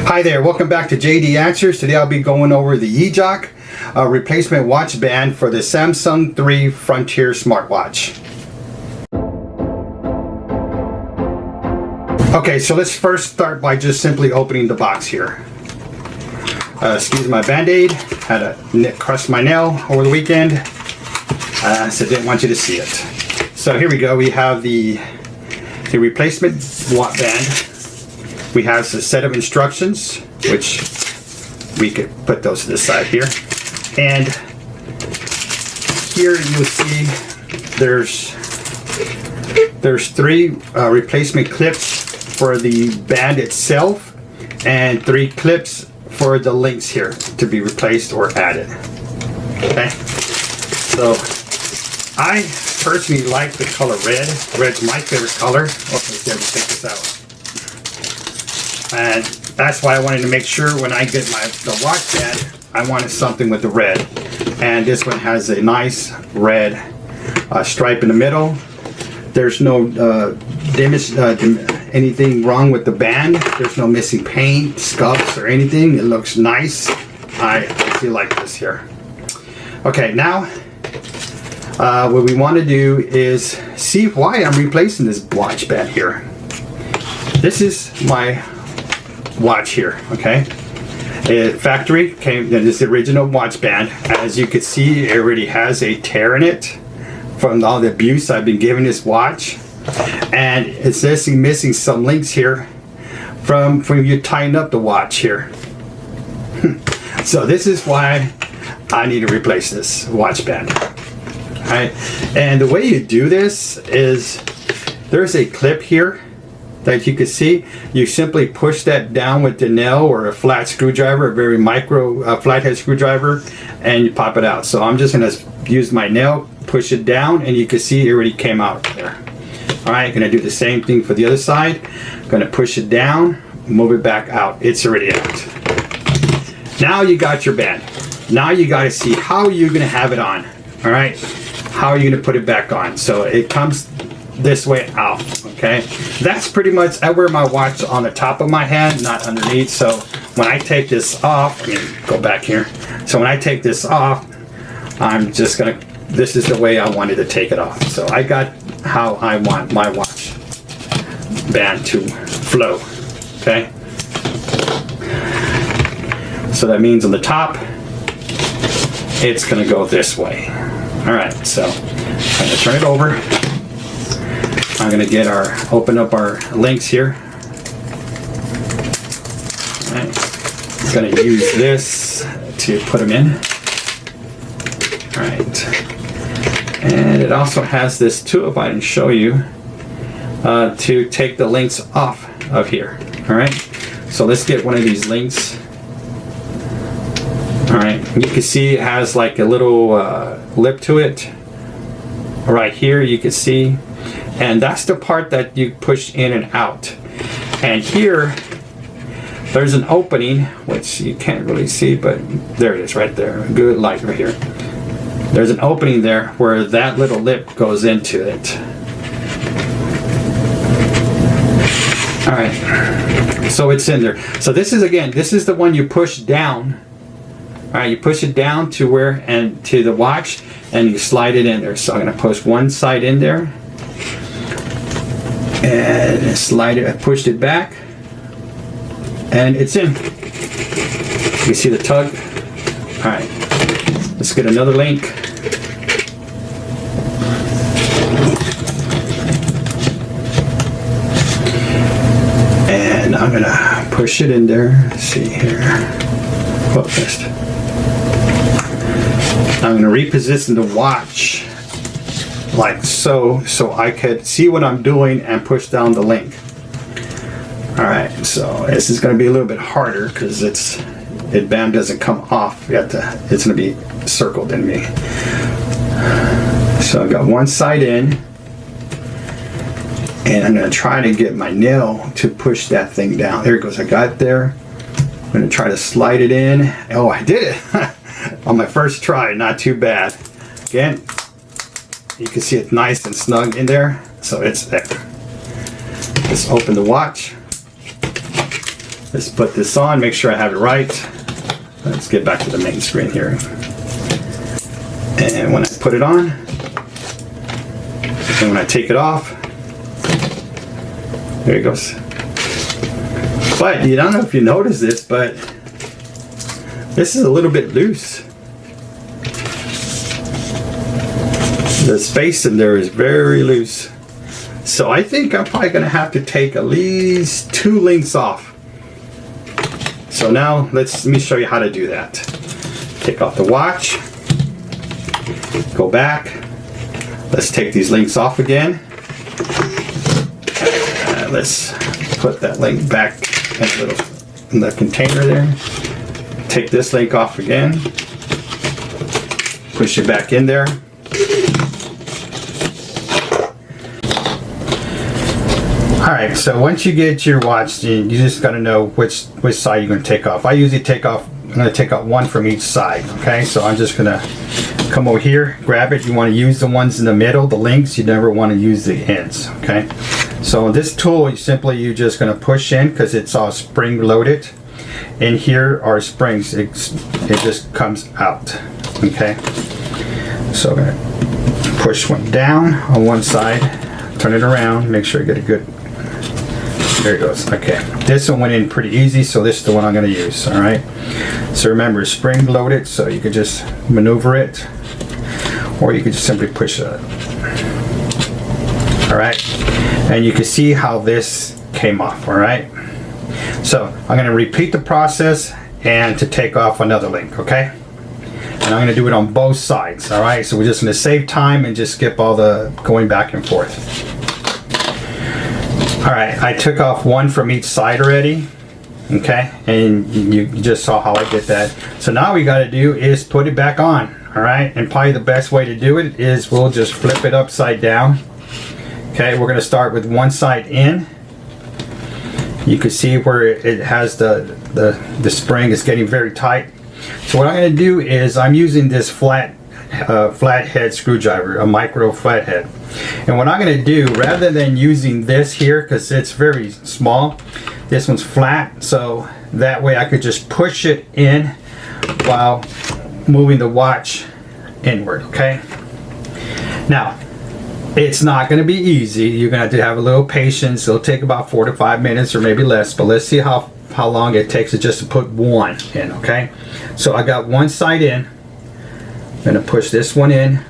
Hi there, welcome back to JD Answers. Today I'll be going over the eJock replacement watch band for the Samsung 3 Frontier smartwatch. Okay, so let's first start by just simply opening the box here. Excuse my band-aid, had a crushed my nail over the weekend, so didn't want you to see it. So here we go, we have the replacement watch band. We have a set of instructions, which we could put those to the side here. And here you'll see there's three replacement clips for the band itself and 3 clips for the links here to be replaced or added. Okay, so I personally like the color red. Red's my favorite color. Okay, let me take this out. And that's why I wanted to make sure when I get the watch band, I wanted something with the red. And this one has a nice red stripe in the middle. There's no anything wrong with the band. There's no missing paint, scuffs, or anything. It looks nice. I feel like this here. Okay, now what we want to do is see why I'm replacing this watch band here. This is my watch here, okay? Factory came, this original watch band. As you can see, it already has a tear in it from all the abuse I've been giving this watch, and it's missing some links here from you tying up the watch here. So this is why I need to replace this watch band. All right, and the way you do this is there's a clip here that you can see. You simply push that down with the nail or a flat screwdriver, a very micro flathead screwdriver, and you pop it out. So I'm just going to use my nail, push it down, and you can see it already came out there. All right, going to do the same thing for the other side. Going to push it down, move it back out. It's already out. Now you got your band. Now you got to see how you're going to have it on. All right, how are you going to put it back on? So it comes this way out. Okay, that's pretty much, I wear my watch on the top of my hand, not underneath. So when I take this off, let me go back here. So when I take this off, I'm just gonna, this is the way I wanted to take it off. So I got how I want my watch band to flow. Okay, so that means on the top it's gonna go this way. All right, so I'm gonna turn it over. I'm going to open up our links here. All right. I'm going to use this to put them in. All right. And it also has this tool, if I can show you, to take the links off of here. All right. So let's get one of these links. All right. You can see it has like a little lip to it. Right here you can see. And that's the part that you push in and out. And here, there's an opening, which you can't really see, but there it is right there. Good light right here. There's an opening there where that little lip goes into it. All right, so it's in there. So this is, again, this is the one you push down. All right, you push it down to where, and to the watch, and you slide it in there. So I'm gonna push one side in there. And slide it, I pushed it back, and it's in. You see the tug? All right, let's get another link. And I'm gonna push it in there. Let's see here. Focused. I'm gonna reposition the watch like so I could see what I'm doing and push down the link. All right, so this is going to be a little bit harder because the band doesn't come off. It's going to be circled in me. So I've got one side in, and I'm going to try to get my nail to push that thing down. There it goes. I got it there. I'm going to try to slide it in. Oh, I did it on my first try. Not too bad. Again, you can see it nice and snug in there, so it's there. Let's open the watch. Let's put this on, make sure I have it right. Let's get back to the main screen here. And when I put it on, and when I take it off, there it goes. But I don't know if you notice this, but this is a little bit loose. The space in there is very loose. So I think I'm probably gonna have to take at least 2 links off. So now let me show you how to do that. Take off the watch, go back. Let's take these links off again. Let's put that link back in the container there. Take this link off again. Push it back in there. Alright, so once you get your watch, you just got to know which side you're going to take off. I usually I'm going to take out one from each side. Okay, so I'm just going to come over here, grab it. You want to use the ones in the middle, the links. You never want to use the ends. Okay, so this tool, you're just going to push in because it's all spring loaded. And here are springs. It just comes out. Okay, so I'm going to push one down on one side, turn it around, make sure you get a good. There it goes. Okay, this one went in pretty easy, so this is the one I'm going to use. All right, so remember, spring loaded, so you could just maneuver it, or you could just simply push it. All right, and you can see how this came off. All right, so I'm going to repeat the process and to take off another link. Okay, and I'm going to do it on both sides. All right, so we're just going to save time and just skip all the going back and forth. Alright, I took off one from each side already, okay, and you just saw how I did that. So now we got to do is put it back on, alright, and probably the best way to do it is we'll just flip it upside down. Okay, we're going to start with one side in. You can see where it has the spring is getting very tight. So what I'm going to do is I'm using this flathead screwdriver, a micro flathead. And what I'm going to do, rather than using this here because it's very small, this one's flat, so that way I could just push it in while moving the watch inward. Okay, now it's not going to be easy. You're going to have a little patience. It'll take about 4 to 5 minutes or maybe less, but let's see how long it takes to just to put one in. Okay, so I got one side in. I'm going to push this one in.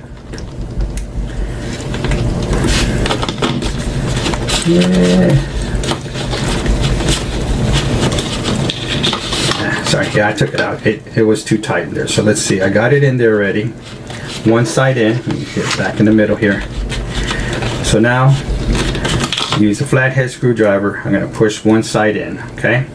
Sorry, yeah, I took it out. It was too tight in there. So let's see. I got it in there already. One side in. Let me get back in the middle here. So now, use a flathead screwdriver. I'm going to push one side in. Okay.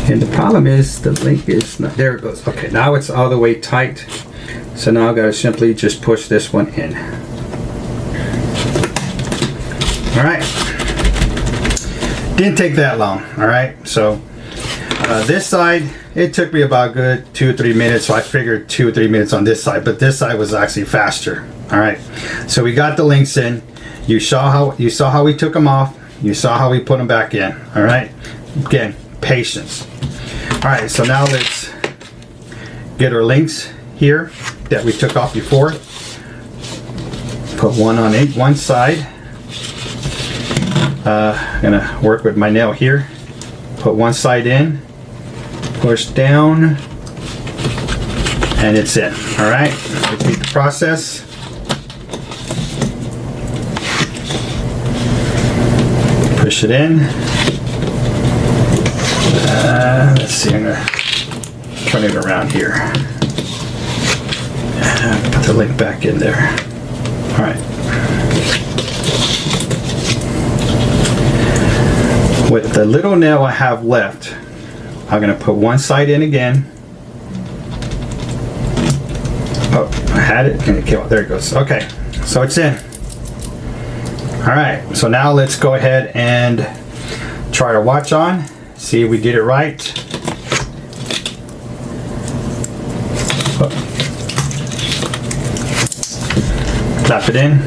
And the problem is the link is not, there it goes. Okay, now it's all the way tight. So now I've got to simply just push this one in. All right. Didn't take that long. All right. So this side, it took me about good 2 or 3 minutes. So I figured 2 or 3 minutes on this side, but this side was actually faster. All right. So we got the links in. You saw how we took them off. You saw how we put them back in. All right. Again, patience. Alright, so now let's get our links here that we took off before. Put one on one side. I'm going to work with my nail here. Put one side in. Push down. And it's in. Alright, repeat the process. Push it in. Let's see, I'm going to turn it around here. Put the link back in there. Alright. With the little nail I have left, I'm going to put one side in again. Oh, I had it and it came out. There it goes. Okay, so it's in. Alright, so now let's go ahead and try our watch on. See if we did it right. tap it in.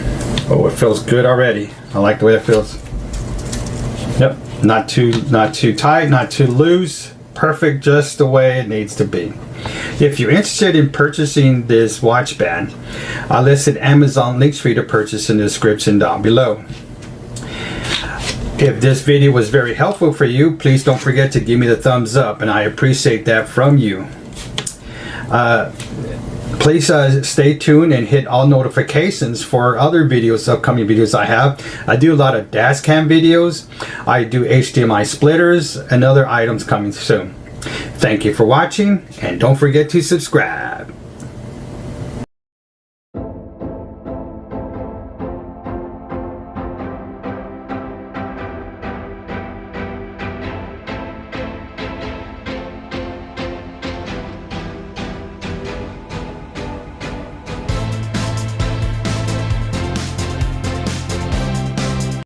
Oh, it feels good already. I like the way it feels. Yep, not too tight, not too loose. Perfect, just the way it needs to be. If you're interested in purchasing this watch band, I listed Amazon links for you to purchase in the description down below. If this video was very helpful for you, please don't forget to give me the thumbs up, and I appreciate that from you. Please stay tuned and hit all notifications for other videos, upcoming videos I have. I do a lot of dash cam videos. I do HDMI splitters and other items coming soon. Thank you for watching, and don't forget to subscribe.